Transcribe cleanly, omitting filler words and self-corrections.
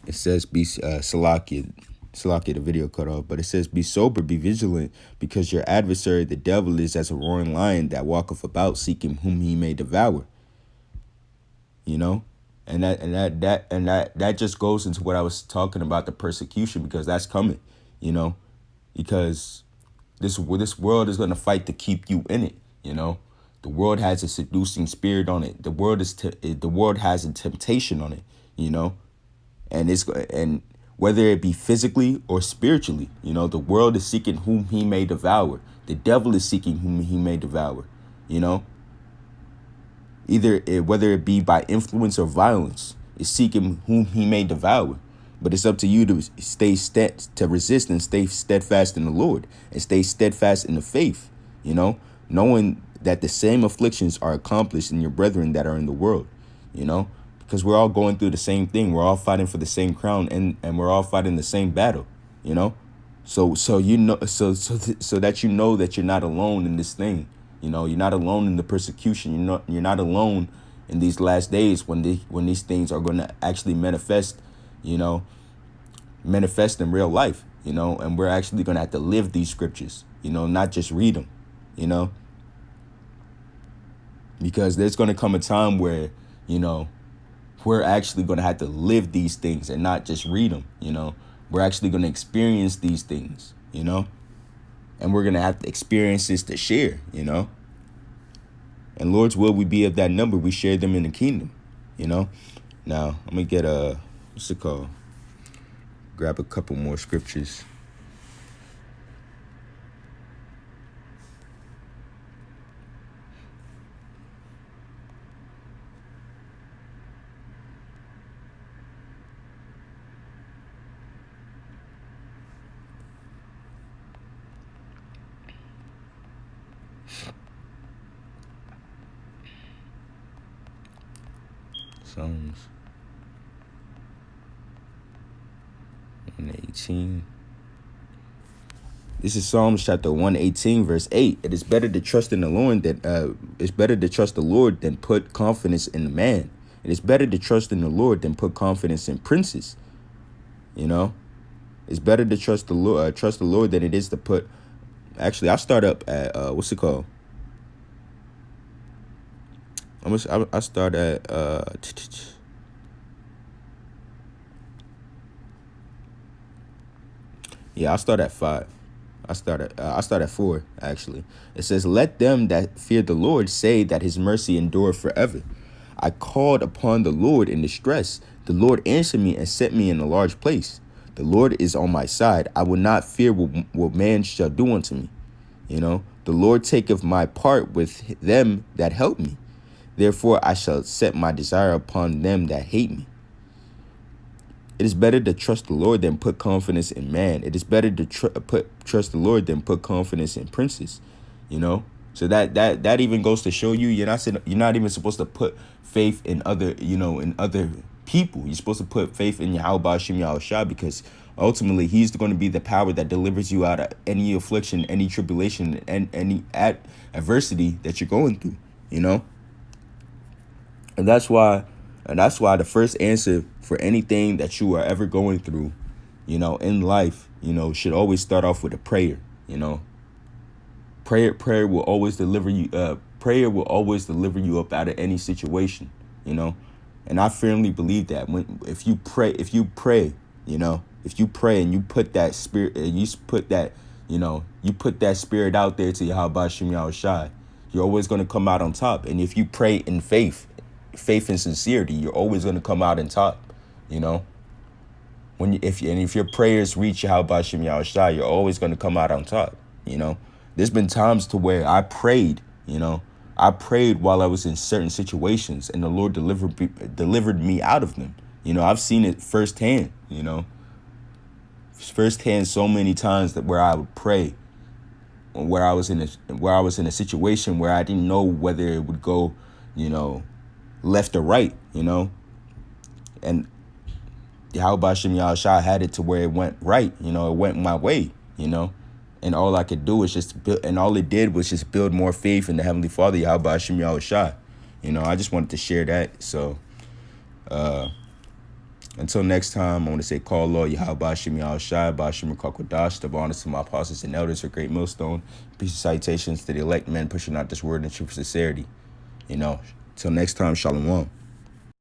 It says, be Salakia, the video cut off, but it says, be sober, be vigilant, because your adversary, the devil, is as a roaring lion that walketh about seeking whom he may devour. You know? And that just goes into what I was talking about, the persecution, because that's coming, you know, because this world is going to fight to keep you in it. You know, the world has a seducing spirit on it. The world has a temptation on it. You know, and whether it be physically or spiritually, you know, the world is seeking whom he may devour. The devil is seeking whom he may devour. You know, whether it be by influence or violence, is seeking whom he may devour. But it's up to you to to resist and stay steadfast in the Lord and stay steadfast in the faith, you know, knowing that the same afflictions are accomplished in your brethren that are in the world, you know, because we're all going through the same thing. We're all fighting for the same crown, and we're all fighting the same battle, you know. So you know, so that you know that you're not alone in this thing. You know, you're not alone in the persecution. You're not alone in these last days when these things are going to actually manifest. You know, manifest in real life. You know, and we're actually going to have to live these scriptures. You know, not just read them. You know, because there's going to come a time where, you know, we're actually going to have to live these things and not just read them. You know, we're actually going to experience these things. You know. And we're going to have experiences to share, you know. And Lord's will, we be of that number. We share them in the kingdom, you know. Now, I'm going to get what's it called? Grab a couple more scriptures. Psalms 118. This is Psalms chapter 118, verse 8. It is better to trust in the Lord than put confidence in man. It is better to trust in the Lord than put confidence in princes. You know, it's better to trust the Lord than it is to put. Actually, I'll start up at what's it called? I start at yeah, I'll start at 5. I start at 4, actually. It says, let them that fear the Lord say that his mercy endureth forever. I called upon the Lord in distress. The Lord answered me and set me in a large place. The Lord is on my side. I will not fear what man shall do unto me. You know, the Lord taketh my part with them that help me. Therefore I shall set my desire upon them that hate me. It is better to trust the Lord than put confidence in man. It is better to trust the Lord than put confidence in princes. You know, so that even goes to show you're not even supposed to put faith in other people. You're supposed to put faith in Yahweh Shem Yahushua, because ultimately he's going to be the power that delivers you out of any affliction, any tribulation, and any adversity that you're going through. You know, and that's why the first answer for anything that you are ever going through, you know, in life, you know, should always start off with a prayer. You know, prayer will always deliver you. Prayer will always deliver you up out of any situation. You know, and I firmly believe that if you pray, you know, if you pray and you put that spirit, you put that spirit out there to Yahweh Shem Yahushua, you're always going to come out on top. And if you pray in faith and sincerity, you're always going to come out on top. You know, if your prayers reach Yahweh Shem Yahushua, you're always going to come out on top. You know, there's been times to where I prayed, while I was in certain situations, and the Lord delivered me out of them. You know, I've seen it firsthand. You know, so many times that where I would pray, where I was in a situation where I didn't know whether it would go, you know, left or right, you know, and Yahweh Shem Yahushua had it to where it went right, you know, it went my way, you know, and all I could do was just build, and all it did was just build more faith in the Heavenly Father, Yahweh Shem Yahushua. You know, I just wanted to share that. So, Until next time, I want to say call Lord Yahweh Shemi Al Shai, Bashim Kakwadash, the honors to my apostles and elders of Great Millstone. Peace and salutations to the elect men pushing out this word in truth and sincerity. Till next time, Shalom.